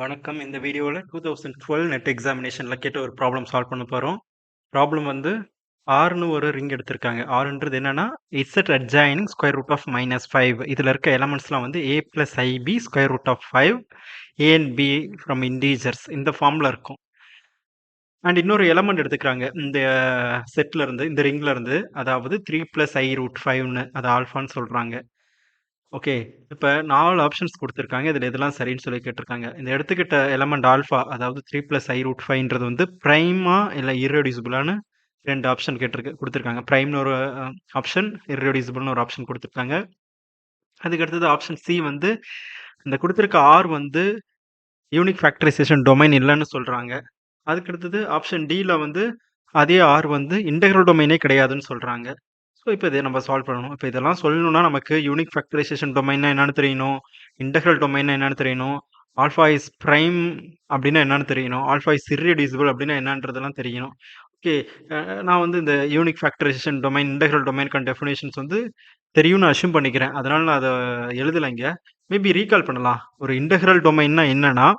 வணக்கம். இந்த வீடியோவில் 2012 நெட் எக்ஸாமினேஷனில் கேட்ட ஒரு ப்ராப்ளம் சால்வ் பண்ண போகிறோம். ப்ராப்ளம் வந்து ஆர்னு ஒரு ரிங் எடுத்திருக்காங்க. ஆர்ன்றது என்னன்னா Z adjoining square root of -5. இதில் இருக்க எலமெண்ட்ஸ்லாம் வந்து a + ib square root of 5 a and b from integers இந்த ஃபார்மில் இருக்கும். அண்ட் இன்னொரு எலமெண்ட் எடுத்துக்கிறாங்க இந்த செட்ல இருந்து, இந்த ரிங்ல இருந்து, அதாவது 3 + i ரூட் 5ன்னு அது ஆல்ஃபான்னு சொல்கிறாங்க. ஓகே. இப்ப 4 ஆப்ஷன்ஸ் குடுத்திருக்காங்க. இதுல எதெல்லாம் சரின்னு சொல்லி கேட்டிருக்காங்க. இந்த எடுத்துக்கிட்ட எலமெண்ட் ஆல்ஃபா, அதாவது 3 + i ரூட் 5ன்றது வந்து பிரைமா இல்ல இர்ரெடியூசிபிளான்னு 2 ஆப்ஷன் குடுத்திருக்காங்க. பிரைம்னு ஒரு ஆப்ஷன், இர்ரெடியூசிபிள்னு ஒரு ஆப்ஷன் குடுத்திருக்காங்க. அதுக்கு அடுத்தது ஆப்ஷன் சி வந்து இந்த குடுத்திருக்க ஆர் வந்து யூனிக் ஃபேக்டரைசேஷன் டொமைன் இல்லன்னு சொல்றாங்க. அதுக்கு அடுத்தது ஆப்ஷன் டில வந்து அதே ஆர் வந்து இன்டெக்ரல் டொமைனே கிடையாதுன்னு சொல்றாங்க. ஸோ இப்போ இதை நம்ம சால்வ் பண்ணணும். இப்போ இதெல்லாம் சொல்லணும்னா நமக்கு யூனிக் ஃபேக்டரைசேஷன் டொமைன்னா என்னன்னு தெரியணும், இன்டெக்ரல் டொமைன்னா என்னன்னு தெரியணும், ஆல்ஃபா இஸ் பிரைம் அப்படின்னா என்னன்னு தெரியணும், ஆல்ஃபா இஸ் இர்ரெடியூசிபிள் அப்படின்னா என்னன்றதெல்லாம் தெரியணும். ஓகே. நான் வந்து இந்த யூனிக் ஃபேக்டரைசேஷன் டொமைன், இன்டெக்ரல் டொமைனுக்கான டெஃபினேஷன்ஸ் வந்து தெரியும்னு அஷ்யூம் பண்ணிக்கிறேன். அதனால நான் அதை எழுதலைங்க. மேபி ரீகால் பண்ணலாம். ஒரு இன்டெக்ரல் டொமைன்னா என்னன்னா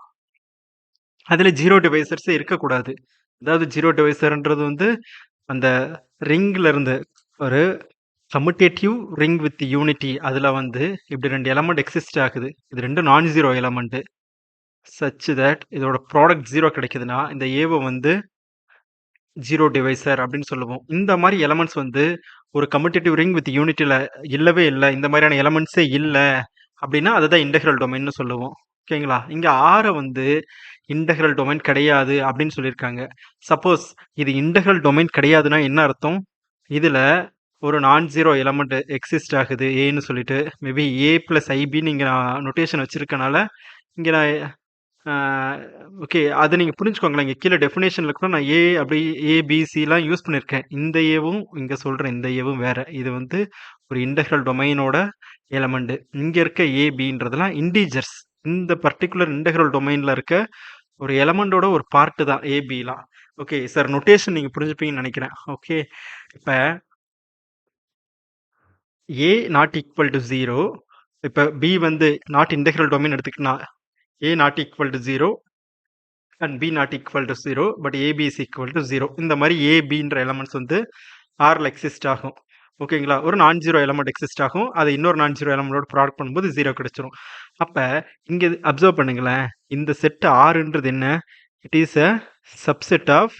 அதில் ஜீரோ டிவைசர்ஸே இருக்கக்கூடாது. அதாவது ஜீரோ டிவைசர்ன்றது வந்து அந்த ரிங்ல இருந்து ஒரு கம்யூட்டேட்டிவ் ரிங் வித் யூனிட்டி அதில் வந்து இப்படி 2 எலமெண்ட் எக்ஸிஸ்ட் ஆகுது. இது 2 நான் ஜீரோ எலமெண்ட் சச் தட் இதோட ப்ராடக்ட் 0 கிடைக்குதுன்னா இந்த ஏவை வந்து ஜீரோ டிவைசர் அப்படின்னு சொல்லுவோம். இந்த மாதிரி எலமெண்ட்ஸ் வந்து ஒரு கம்யூட்டேட்டிவ் ரிங் வித் யூனிட்டியில் இல்லவே இல்லை, இந்த மாதிரியான எலமெண்ட்ஸே இல்லை அப்படின்னா அதுதான் இன்டெக்ரல் டொமைன்னு சொல்லுவோம். ஓகேங்களா? இங்கே ஆரை வந்து இன்டெக்ரல் டொமைன் கிடையாது அப்படின்னு சொல்லியிருக்காங்க. சப்போஸ் இது இன்டெக்ரல் டொமைன் கிடையாதுன்னா என்ன அர்த்தம்? இதில் ஒரு நான் ஜீரோ எலமெண்ட் எக்ஸிஸ்ட் ஆகுது ஏன்னு சொல்லிட்டு, மேபி a + ibன்னு இங்கே நான் நொட்டேஷன் வச்சிருக்கனால இங்கே நான் ஓகே அதை நீங்கள் புரிஞ்சுக்கோங்களேன். இங்கே கீழே டெஃபினேஷனில் கூட நான் ஏ அப்படி ஏபிசிலாம் யூஸ் பண்ணியிருக்கேன். இந்த ஏவும் இங்கே சொல்கிறேன், இந்த ஏவும் வேறு. இது வந்து ஒரு இன்டெக்ரல் டொமைனோட எலமெண்ட். இங்கே இருக்க ஏபின்றதுலாம் இண்டீஜர்ஸ். இந்த பர்டிகுலர் இன்டெக்ரல் டொமைனில் இருக்க ஒரு எலமெண்டோட ஒரு பார்ட்டு தான் ஏபிலாம். ஓகே சார், நொட்டேஷன் நீங்கள் புரிஞ்சுப்பீங்கன்னு நினைக்கிறேன். ஓகே. இப்போ a நாட் ஈக்குவல் டு 0, இப்போ b வந்து நாட் இன்டெக்ரல் டொமைன் எடுத்துக்கிட்டா a not equal to 0 and b not equal to 0 but ab is equal to 0. இந்த மாதிரி abன்ற எலமெண்ட்ஸ் வந்து ஆரில் எக்ஸிஸ்ட் ஆகும். ஓகேங்களா? ஒரு நான் ஜீரோ எலமெண்ட் எக்ஸிஸ்ட் ஆகும். அதை இன்னொரு நான் ஜீரோ எலமெண்டோட ப்ராடக்ட் பண்ணும்போது 0 கிடைச்சிரும். அப்போ இங்கே அப்சர்வ் பண்ணுங்களேன், இந்த செட் ஆறுன்றது என்ன? It is a subset of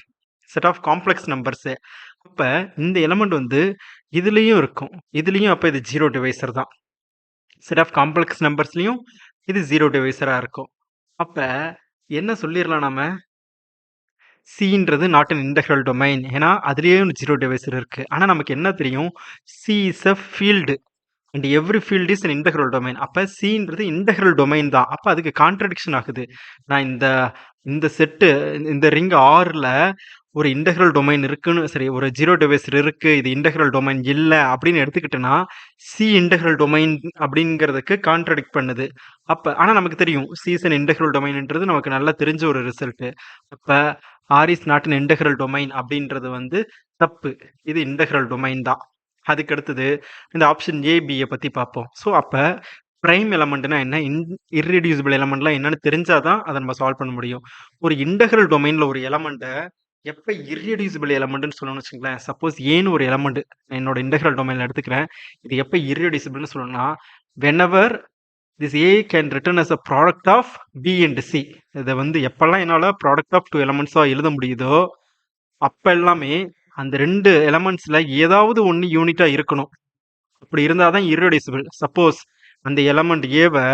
set of complex numbers. அப்போ இந்த எலமெண்ட் வந்து இதுலேயும் இருக்கும், இதுலேயும். அப்போ இது ஜீரோ டிவைசர் தான். செட் ஆஃப் காம்ப்ளெக்ஸ் நம்பர்ஸ்லையும் இது ஜீரோ டிவைசராக இருக்கும். அப்போ என்ன சொல்லிடலாம் நாம? சின்றது நாட் அன் இன்டெக்ரல் டொமைன். ஏன்னா அதுலேயே ஜீரோ டிவைசர் இருக்கு. ஆனால் நமக்கு என்ன தெரியும்? C is a field and every field is an integral domain. அப்போ சின்றது இன்டெக்ரல் டொமைன் தான். அப்போ அதுக்கு கான்ட்ரடிக்ஷன் ஆகுது. நான் இந்த செட்டு, இந்த ரிங் ஆரில் ஒரு இன்டெக்ரல் டொமைன் இருக்குன்னு, சரி ஒரு ஜீரோ டிவைசர் இருக்கு, இது இன்டெக்ரல் டொமைன் இல்லை அப்படின்னு எடுத்துக்கிட்டேன்னா சி இன்டெக்ரல் டொமைன் அப்படிங்கிறதுக்கு கான்ட்ரடிக்ட் பண்ணுது. அப்போ ஆனால் நமக்கு தெரியும் சி இஸ் அன் இன்டெக்ரல் டொமைன்ன்றது நமக்கு நல்லா தெரிஞ்ச ஒரு ரிசல்ட்டு. அப்போ R is not an integral domain அப்படின்றது வந்து தப்பு. இது இன்டெக்ரல் டொமைன் தான். அதுக்கு அடுத்தது இந்த ஆப்ஷன் ஏபியை பற்றி பார்ப்போம். ஸோ அப்போ ப்ரைம் எலமெண்ட்னா என்ன, இர்ரெடியூசிபிள் எலமெண்ட்லாம் என்னன்னு தெரிஞ்சாதான் அதை நம்ம சால்வ் பண்ண முடியும். ஒரு இன்டெக்ரல் டொமைனில் ஒரு எலமெண்ட்டை எப்போ இர்ரெடியூசிபிள் எலமெண்ட்னு சொல்லணும்னு வச்சுங்களேன். சப்போஸ் ஏன்னு ஒரு எலமெண்ட் என்னோட இன்டெக்ரல் டொமைனில் எடுத்துக்கிறேன். இது எப்போ இர்ரெடியூசிபிள்னு சொல்லணும்னா whenever this A can return as a product of B and C. இதை வந்து எப்பெல்லாம் என்னால் ப்ராடக்ட் ஆஃப் 2 எலமெண்ட்ஸாக எழுத முடியுதோ அப்போ எல்லாமே அந்த 2 எலமெண்ட்ஸில் ஏதாவது ஒன்று யூனிட்டாக இருக்கணும். அப்படி இருந்தால் தான் இர்ரெடியூசிபிள். சப்போஸ் அந்த எலமெண்ட் ஏவை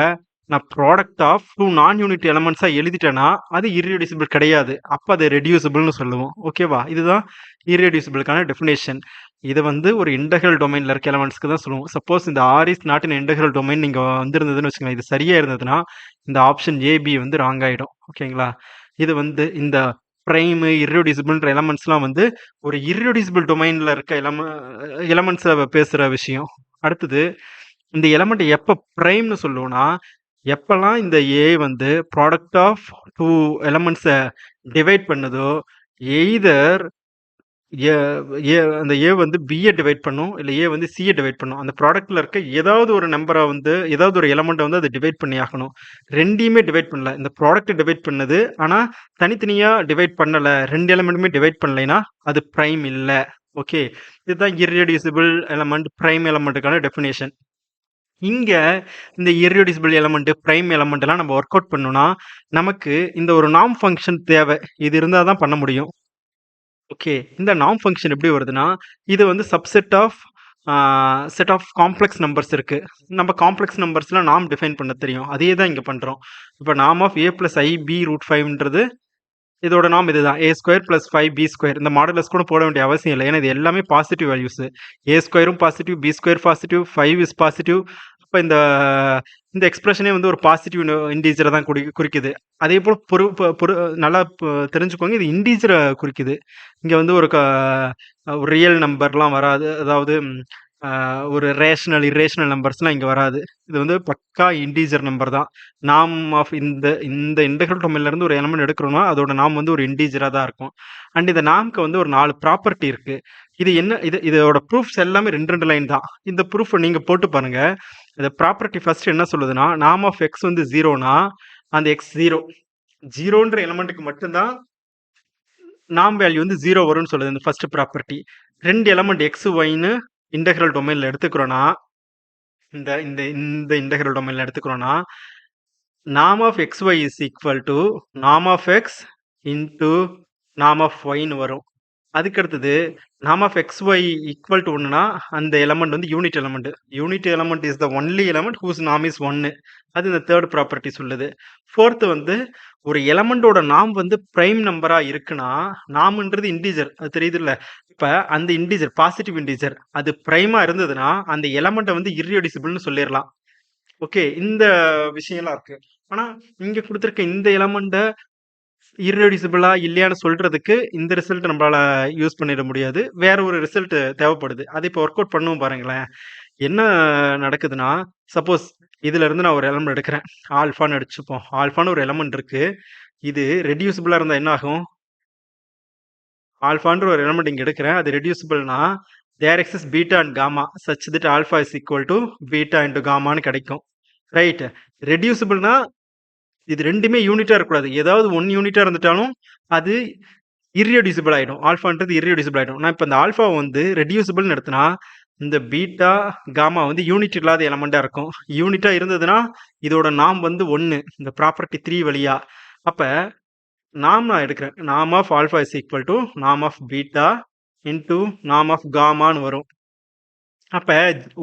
நான் ப்ராடக்ட் ஆஃப் 2 நான் யூனிட் எலமெண்ட்ஸாக எழுதிட்டேன்னா அது இர்ரெடியூசிபிள் கிடையாது. அப்போ அது ரெடியூசிபிள்னு சொல்லுவோம். ஓகேவா? இதுதான் இர்ரெடியூசிபிளுக்கான டெஃபினேஷன். இது வந்து ஒரு இன்டெக்ரல் டொமைனில் இருக்க எலமெண்ட்ஸ்க்கு தான் சொல்லுவோம். சப்போஸ் இந்த R is not in integral domain நீங்கள் வந்திருந்ததுன்னு வச்சுக்கோங்க, இது சரியாக இருந்ததுன்னா இந்த ஆப்ஷன் ஏபி வந்து ராங் ஆகிடும். ஓகேங்களா? இது வந்து இந்த ப்ரைமு இர்ரெடியூசிபிள்ன்ற எலமெண்ட்ஸ்லாம் வந்து ஒரு இர்ரெடியூசிபிள் டொமைனில் இருக்க எலமெண்ட்ஸை பேசுகிற விஷயம். அடுத்தது இந்த எலமெண்ட் எப்போ ப்ரைம்னு சொல்லுவோம்னா எப்பெல்லாம் இந்த ஏ வந்து ப்ராடக்ட் ஆஃப் 2 எலமெண்ட்ஸை டிவைட் பண்ணுதோ, எய்தர் ஏ ஏ அந்த ஏ வந்து பியை டிவைட் பண்ணும், இல்ல ஏ வந்து சியை டிவைட் பண்ணும். அந்த ப்ராடக்ட்ல இருக்க ஏதாவது ஒரு நம்பரை வந்து ஏதாவது ஒரு எலமெண்ட்டை வந்து அதை டிவைட் பண்ணி ஆகணும். ரெண்டையுமே டிவைட் பண்ணல. இந்த ப்ராடக்ட்டை டிவைட் பண்ணது, ஆனா தனித்தனியா டிவைட் பண்ணல. 2 எலமெண்ட்டுமே டிவைட் பண்ணலைன்னா அது பிரைம் இல்ல. ஓகே. இதுதான் இர்ரெடியூசிபிள் எலமெண்ட், பிரைம் எலமெண்ட்டுக்கான டெஃபினேஷன். இங்க இந்த இர்ரெடியூசிபிள் எலமெண்ட், பிரைம் எலமெண்ட் எல்லாம் நம்ம ஒர்க் அவுட் பண்ணணும்னா, நமக்கு இந்த ஒரு நார்ம் ஃபங்க்ஷன் தேவை. இது இருந்தா தான் பண்ண முடியும். ஓகே. இந்த நார்ம் ஃபங்க்ஷன் எப்படி வருதுன்னா, இது வந்து subset of set of complex numbers இருக்கு. நம்ம காம்ப்ளெக்ஸ் நம்பர்ஸ்ல நார்ம் டிஃபைன் பண்ண தெரியும். அதே தான் இங்க பண்றோம். இப்ப நார்ம் ஆஃப் a + ib√5ன்றது இதோட நார்ம் இதுதான். a² + 5b². இந்த மாடுலஸ் கூட போட வேண்டிய அவசியம் இல்ல. ஏன்னா இது எல்லாமே positive values. a² positive, b² positive, 5 is positive. அப்ப இந்த இந்த எக்ஸ்பிரஷனே வந்து ஒரு பாசிட்டிவ் இண்டீஜரை தான் குறிக்குது. அதே போல நல்லா தெரிஞ்சுக்கோங்க, இது இண்டீஜரை குறிக்குது. இங்க வந்து ஒரு ரியல் நம்பர்லாம் வராது. அதாவது ஒரு ரேஷனல், இரேஷனல் நம்பர்ஸ்லாம் இங்க வராது. இது வந்து பக்கா இண்டீஜர் நம்பர் தான். நார்ம் ஆஃப் இந்த இந்த இன்டெக்ரல் டொமைன்ல இருந்து ஒரு எலிமெண்ட் எடுக்கிறோம்னா அதோட நார்ம் வந்து ஒரு இண்டீஜரா தான் இருக்கும். அண்ட் இந்த நார்ம்க்கு வந்து ஒரு 4 ப்ராப்பர்ட்டி இருக்கு. இது என்ன, இதோட ப்ரூஃப்ஸ் எல்லாமே 2 லைன் தான். இந்த ப்ரூஃப் நீங்க போட்டு பாருங்க. இந்த ப்ராப்பர்ட்டி ஃபர்ஸ்ட் என்ன சொல்லுதுன்னா, நார்ம் ஆஃப் எக்ஸ் வந்து 0னா அந்த எக்ஸ் 0ன்ற எலிமெண்ட்டுக்கு மட்டும்தான் நார்ம் வேல்யூ வந்து 0 வரும்னு சொல்லுது இந்த ஃபர்ஸ்ட் ப்ராப்பர்ட்டி. 2 எலிமெண்ட் எக்ஸ் ஒய்னு இன்டெக்ரல் டொமைன்ல எடுத்துக்கிறோம்னா, இந்த இந்த இந்த இன்டெக்ரல் டொமைன்ல எடுத்துக்கிறோம்னா, norm of xy is equal to norm of X into norm of ஒய்னு வரும். அதுக்கு அடுத்தது norm of xy equal to 1னா அந்த எலமெண்ட் வந்து unit element. Unit element is the only element whose norm is 1. அது இந்த தேர்ட் ப்ராப்பர்ட்டி சொல்லுது. ஃபோர்த் வந்து ஒரு எலமெண்டோட நார்ம் வந்து பிரைம் நம்பரா இருக்குன்னா, நார்ம்ன்றது இண்டீஜர், அது தெரியுதுல்ல. இப்ப அந்த இண்டீஜர் பாசிட்டிவ் இண்டீஜர் அது பிரைமா இருந்ததுன்னா அந்த எலமெண்ட்டை வந்து இர்ரெடியூசிபிள்னு சொல்லிடலாம். ஓகே. இந்த விஷயம்லாம் இருக்கு. ஆனா இங்க கொடுத்திருக்க இந்த எலமெண்ட்டை இர்ரெடியூசிபிளா இல்லையான்னு சொல்றதுக்கு இந்த ரிசல்ட் நம்மளால யூஸ் பண்ணிட முடியாது. வேற ஒரு ரிசல்ட் தேவைப்படுது. அதை இப்போ ஒர்க் அவுட் பண்ணுவோம் பாருங்களேன். என்ன நடக்குதுன்னா, சப்போஸ் இதுல இருந்து நான் ஒரு எலமெண்ட் எடுக்கிறேன். ஆல்ஃபான்னு அடிச்சுப்போம். ஆல்ஃபான்னு ஒரு எலமெண்ட் இருக்கு. இது ரெடியூசிபிளா இருந்தா என்ன ஆகும்? ஆல்ஃபான்ற ஒரு எலமெண்ட் இங்க எடுக்கிறேன். அது ரெடியூசிபிள்னா there exist beta and gamma such that alpha is equal to beta into காமான்னு கிடைக்கும். ரைட். ரெடியூசிபிள்னா இது ரெண்டுமே யூனிட்டா இருக்கக்கூடாது. ஏதாவது 1 யூனிட்டா இருந்துட்டாலும் அது இர்ரெடியூசிபிள் ஆயிடும். ஆல்ஃபான்றது இர்ரெடியூசிபிள் ஆயிடும். நான் இப்ப இந்த ஆல்ஃபா வந்து ரெடியூசிபிள்னு எடுத்தனா, இந்த பீட்டா, காமா வந்து யூனிட் இல்லாத எலமெண்டா இருக்கும். யூனிட்டா இருந்ததுன்னா, இதோட நார்ம் வந்து 1 இந்த ப்ராப்பர்ட்டி 3 வழியா. அப்ப நார்ம் நான் எடுக்கிறேன். Norm of alpha is equal to norm of beta into norm of காமான்னு வரும். அப்ப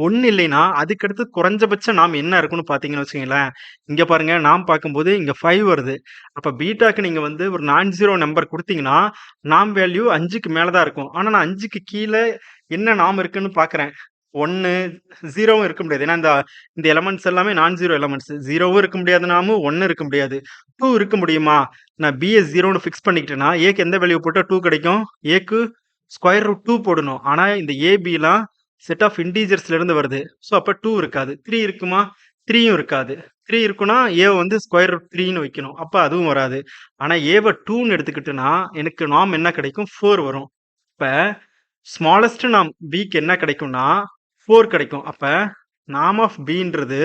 1 இல்லைன்னா, அதுக்கடுத்து குறைஞ்சபட்ச நார்ம் என்ன இருக்குன்னு பார்த்தீங்கன்னு வச்சுக்கங்களேன். இங்க பாருங்க, நார்ம் பார்க்கும்போது இங்க 5 வருது. அப்ப பீட்டாக்கு நீங்க வந்து ஒரு நான் ஜீரோ நம்பர் குடுத்தீங்கன்னா, நார்ம் வேல்யூ 5க்கு மேல தான் இருக்கும். ஆனா நான் 5க்கு கீழ என்ன நார்ம் இருக்குன்னு பார்க்குறேன். 1, 0வும் இருக்க முடியாது. ஏன்னா இந்த இந்த எலிமெண்ட்ஸ் எல்லாமே நான் ஜீரோ எலிமெண்ட்ஸ். 0வும் இருக்க முடியாது நார்மு, 1 இருக்க முடியாது. 2 இருக்க முடியுமா? நான் பிய 0ன்னு ஃபிக்ஸ் பண்ணிக்கிட்டேன்னா, ஏக்கு எந்த வேல்யூ போட்டா 2 கிடைக்கும்? ஏக்கு ஸ்கொயர் ரூட் 2 போடணும். ஆனா இந்த ஏபிலாம் செட் ஆஃப் இண்டீஜர்ஸ்ல இருந்து வருது. ஸோ அப்ப 2 இருக்காது. 3 இருக்குமா? 3யும் இருக்காது. 3 இருக்குன்னா ஏ வந்து ஸ்கொயர் ரூட் 3ன்னு வைக்கணும். அப்ப அதுவும் வராது. ஆனா ஏவ 2ன்னு எடுத்துக்கிட்டேன்னா, எனக்கு நார்ம் என்ன கிடைக்கும்? 4 வரும். இப்ப ஸ்மாலஸ்ட் நார்ம் பிக்கு என்ன கிடைக்கும்னா 4 கிடைக்கும். அப்ப நார்ம் ஆஃப் பின்றது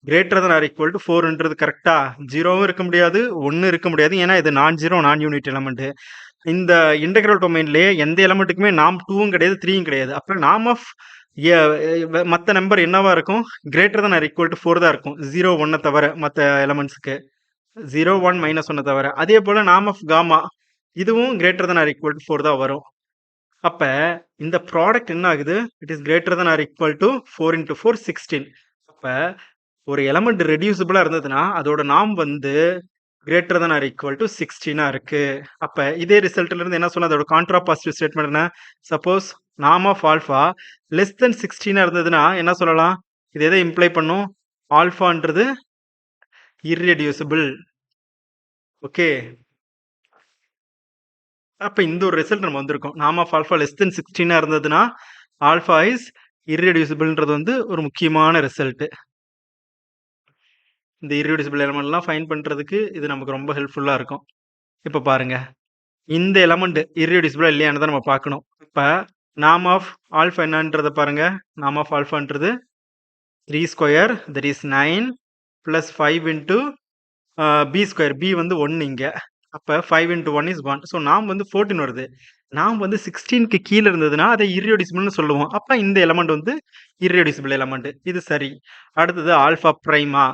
greater than or equal to 4ன்றது கரெக்ட்டா? 0வும் இருக்க முடியாது, 1 இருக்க முடியாது. ஏன்னா இது நான் ஜீரோ நான் யூனிட் எலிமெண்ட். இந்த இன்டெக்ரல் டொமைன்லயே எந்த எலிமெண்ட்டுக்குமே நார்ம் 2வும் கிடையாது, 3யும் கிடையாது. அப்ப நார்ம் ஆஃப் மத்த நம்பர் என்னவா இருக்கும்? Greater than or equal to 4 தான் இருக்கும். 0, 1 தவிர மத்த எலிமெண்ட்ஸ்க்கு. 0, 1, -1 தவிர. அதே போல நார்ம் ஆஃப் காமா இதுவும் greater than or equal to 4 தான் வரும். அப்ப இந்த ப்ராடக்ட் என்ன ஆகுது? It is greater than or equal to 4 × 4 16. அப்ப ஒரு எலிமெண்ட் ரெடியூசிபிளா இருந்ததுன்னா, அதோட நார்ம் வந்து greater than or equal to 16ஆ இருக்கு. அப்ப இதே ரிசல்ட்ல இருந்து என்ன சொன்னா அதோட கான்ட்ரா பாசிட்டிவ் ஸ்டேட்மெண்ட் என்ன? Suppose norm of alpha less than 16ஆ இருந்ததுன்னா என்ன சொல்லலாம்? இது எதை இம்ப்ளை பண்ணும்? ஆல்ஃபான்றது இர்ரெடியூசிபிள். ஓகே. அப்ப இந்த ஒரு ரிசல்ட் நம்ம வந்திருக்கோம். Norm of alpha less than 16ஆ இருந்ததுன்னா, ஆல்ஃபா இஸ் இர்ரெடியூசிபிள்ன்றது வந்து ஒரு முக்கியமான ரிசல்ட். இந்த இர்ரெடியூசிபிள் எலிமெண்ட்லாம் ஃபைண்ட் பண்றதுக்கு இது நமக்கு ரொம்ப ஹெல்ப்ஃபுல்லா இருக்கும். இப்ப பாருங்க. இந்த எலமெண்ட் இர்ரெடியூசிபிளா இல்லையான்னு தான் நம்ம பார்க்கணும். இப்ப நார்ம் ஆஃப் ஆல்ஃபா என்னன்றத பாருங்க. நார்ம் ஆஃப் ஆல்ஃபான்றது 3 square that is 9 plus 5 into B square. B வந்து 1 இங்க. அப்ப 5 இன்டு 1 இஸ் 1. ஸோ நார்ம் வந்து 14 வருது. நார்ம் வந்து 16க்கு கீழ இருந்ததுன்னா அதை இர்ரெடியூசிபிள்னு சொல்லுவோம். அப்ப இந்த எலமெண்ட் வந்து இர்ரெடியூசிபிள் எலமெண்ட். இது சரி. அடுத்தது ஆல்ஃபா பிரைமா.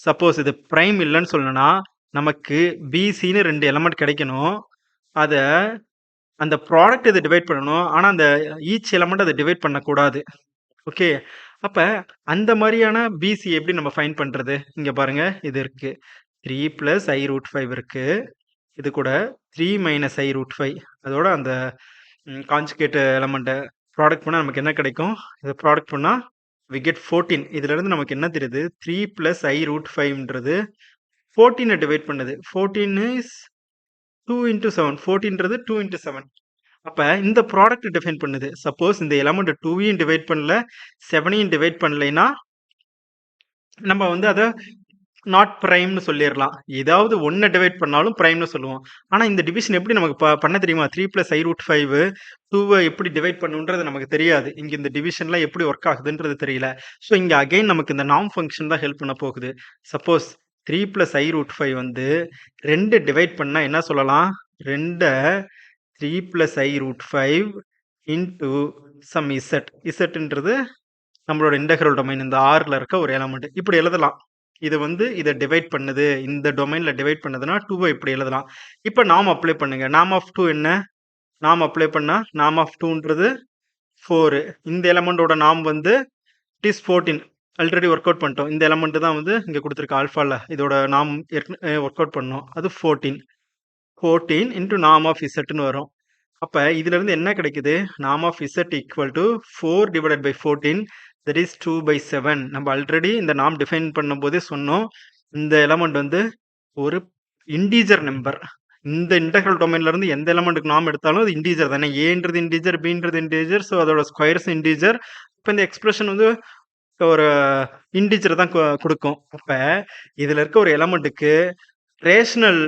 சப்போஸ் இது பிரைம் இல்லைன்னு சொல்லணும்னா நமக்கு பிசின்னு 2 எலமெண்ட் கிடைக்கணும். அத அந்த ப்ராடக்ட் இத டிவைட் பண்ணணும். ஆனா அந்த ஈச் எலமெண்ட் அத டிவைட் பண்ணக்கூடாது. ஓகே. அப்ப அந்த மாரியான பிசி எப்படி நம்ம ஃபைண்ட் பண்றது? இங்க பாருங்க இது இருக்கு. 3 பிளஸ் ஐ ரூட் 5 இருக்கு. இது கூட 3 மைனஸ் ஐ ரூட் 5 அதோட அந்த கான்ஜுகேட் எலமெண்ட்ட ப்ராடக்ட் பண்ணா நமக்கு என்ன கிடைக்கும்? இத ப்ராடக்ட் பண்ணா வி கெட் 14. இதிலிருந்து நமக்கு என்ன தெரியுது? 3 பிளஸ் ஐ ரூட் 5ன்றது 14 டிவைட் பண்ணுது. 14 இஸ் 2 இன்டு 7. 14ன்றது 2 இன்டு 7. அப்ப இந்த ப்ராடக்ட் டிஃபைன் பண்ணுது. சப்போஸ் இந்த எலமெண்ட் 2யும் டிவைட் பண்ணல, 7யும் டிவைட் பண்ணலைன்னா நம்ம வந்து அத நாட் பிரைம்னு சொல்லிரலாம். ஏதாவது ஒண்ண டிவைட் பண்ணாலும் பிரைம்னு சொல்லுவோம். ஆனா இந்த டிவிஷன் எப்படி நமக்கு பண்ண தெரியுமா? 3 பிளஸ் ஐ ரூட் 5 2வ எப்படி டிவைட் பண்ணுன்றது நமக்கு தெரியாது. இங்க இந்த டிவிஷன்லாம் எப்படி ஒர்க் ஆகுதுன்றது தெரியல. ஸோ இங்க அகைன் நமக்கு இந்த நார்ம் ஃபங்ஷன் தான் ஹெல்ப் பண்ண போகுது. சப்போஸ் 3 பிளஸ் ஐ ரூட் 5 வந்து 2 டிவைட் பண்ணா என்ன சொல்லலாம்? 2 3 பிளஸ் ஐ ரூட் 5 இன்டு சம் இசட். இசட்ன்றது நம்மளோட இன்டெக்ரல் டொமைன் இந்த ஆர்ல இருக்க ஒரு எலமெண்ட். இப்படி எழுதலாம். இது வந்து இத டிவைட் பண்ணுது. இந்த டொமைன்ல டிவைட் பண்ணுதுன்னா 2வ இப்படி எழுதலாம். இப்ப நார்ம் அப்ளை பண்ணுங்க. நார்ம் ஆஃப் 2 என்ன? நார்ம் அப்ளை பண்ணா நார்ம் ஆஃப் 2ன்றது 4. இந்த எலமெண்டோட நார்ம் வந்து it is 14. Already work out பண்ணிட்டோம். இந்த எலமெண்ட் தான் வந்து இங்க குடுத்திருக்க ஆல்ஃபால. இதோட நார்ம் ஒர்க் அவுட் பண்ணோம். அது 14. 14 இன்டு நார்ம் ஆஃப் இசட்ன்னு வரும். அப்ப இதுல இருந்து என்ன கிடைக்குது? Norm of Z equal to 4 divided by 14 that is 2/7. நம்ம ஆல்ரெடி இந்த நார்ம் டிஃபைன் பண்ணும்போதே சொன்னோம். இந்த எலமெண்ட் வந்து ஒரு இன்டிஜர் நம்பர். இந்த இன்டெக்ரல் டொமைன்ல இருந்து எந்த எலமெண்ட்க்கு நார்ம் எடுத்தாலும் அது இன்டிஜர் தானே. ஏன்றது இன்டிஜர், பின்றது இன்டிஜர். ஸோ அதோட ஸ்கொயர்ஸ் இன்டிஜர். இப்ப இந்த எக்ஸ்பிரஷன் வந்து ஒரு இன்டிஜர் தான் குடுக்கும். அப்ப இதுல இருக்க ஒரு எலமெண்ட்டுக்கு ரேஷனல்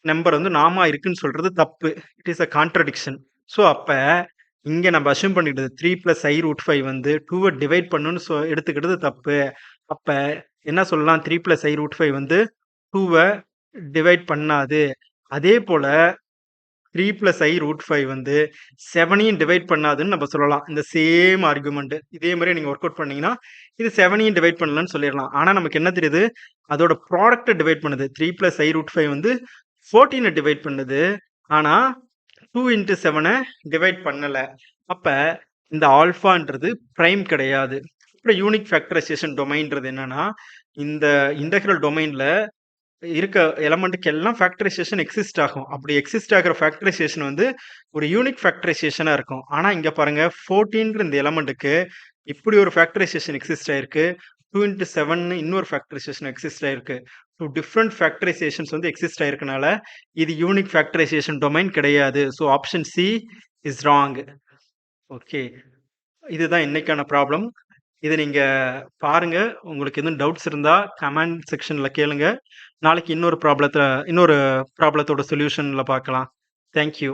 நம்பர் வந்து நார்மா இருக்குன்னு சொல்றது தப்பு. It is a contradiction. So அப்ப இங்க நம்ம அஸ்யூம் பண்ணிக்கிட்டது 3 பிளஸ் ஐ ரூட் 5 வந்து 2வ டிவைட் பண்ணுன்னு எடுத்துக்கிட்டது தப்பு. அப்ப என்ன சொல்லலாம்? 3 பிளஸ் ஐ ரூட் 5 வந்து 2வ டிவைட் பண்ணாது. அதே போல 3 பிளஸ் ஐ ரூட் 5 வந்து 7யும் டிவைட் பண்ணாதுன்னு நம்ம சொல்லலாம். இந்த சேம் ஆர்குமெண்ட். இதே மாரி நீங்க ஒர்க் அவுட் பண்ணீங்கன்னா, இது 7யும் டிவைட் பண்ணலன்னு சொல்லிரலாம். ஆனா நமக்கு என்ன தெரியுது? அதோட ப்ராடக்ட்ட டிவைட் பண்ணுது. 3 பிளஸ் ஐ ரூட் 5 வந்து 14 டிவைட் பண்ணுது. ஆனா 2 இன்டு 7 டிவைட் பண்ணல. அப்ப இந்த ஆல்ஃபான்றது பிரைம் கிடையாது. அப்புறம் யூனிக் ஃபேக்டரைசேஷன் டொமைன்றது என்னன்னா, இந்த இன்டெக்ரல் டொமைன்ல இருக்க எலமெண்ட்க்கு எல்லாம் ஃபேக்டரைசேஷன் எக்ஸிஸ்ட் ஆகும். அப்படி எக்ஸிஸ்ட் ஆகுற ஃபேக்டரைசேஷன் வந்து ஒரு யூனிக் ஃபேக்டரைசேஷனா இருக்கும். ஆனா இங்க பாருங்க 14ன்ற இந்த எலமெண்ட்க்கு இப்படி ஒரு ஃபேக்டரைசேஷன் எக்ஸிஸ்ட் ஆயிருக்கு. 2 இன்டு 7ன்னு இன்னொரு ஃபேக்டரைசேஷன் எக்ஸிஸ்ட் ஆயிருக்கு. 2 டிஃபரண்ட் ஃபேக்டரைசேஷன்ஸ் வந்து எக்ஸிஸ்ட் ஆயிருக்கனால இது யூனிக் ஃபேக்டரைசேஷன் டொமைன் கிடையாது. So option C is wrong. Okay. இதுதான் இன்னைக்கான ப்ராப்ளம். இத நீங்க பாருங்க. உங்களுக்கு எதுவும் டவுட்ஸ் இருந்தா கமெண்ட் செக்ஷன்ல கேளுங்க. நாளைக்கு இன்னொரு ப்ராப்ளத்தோட சொல்யூஷன்ல பார்க்கலாம். Thank you.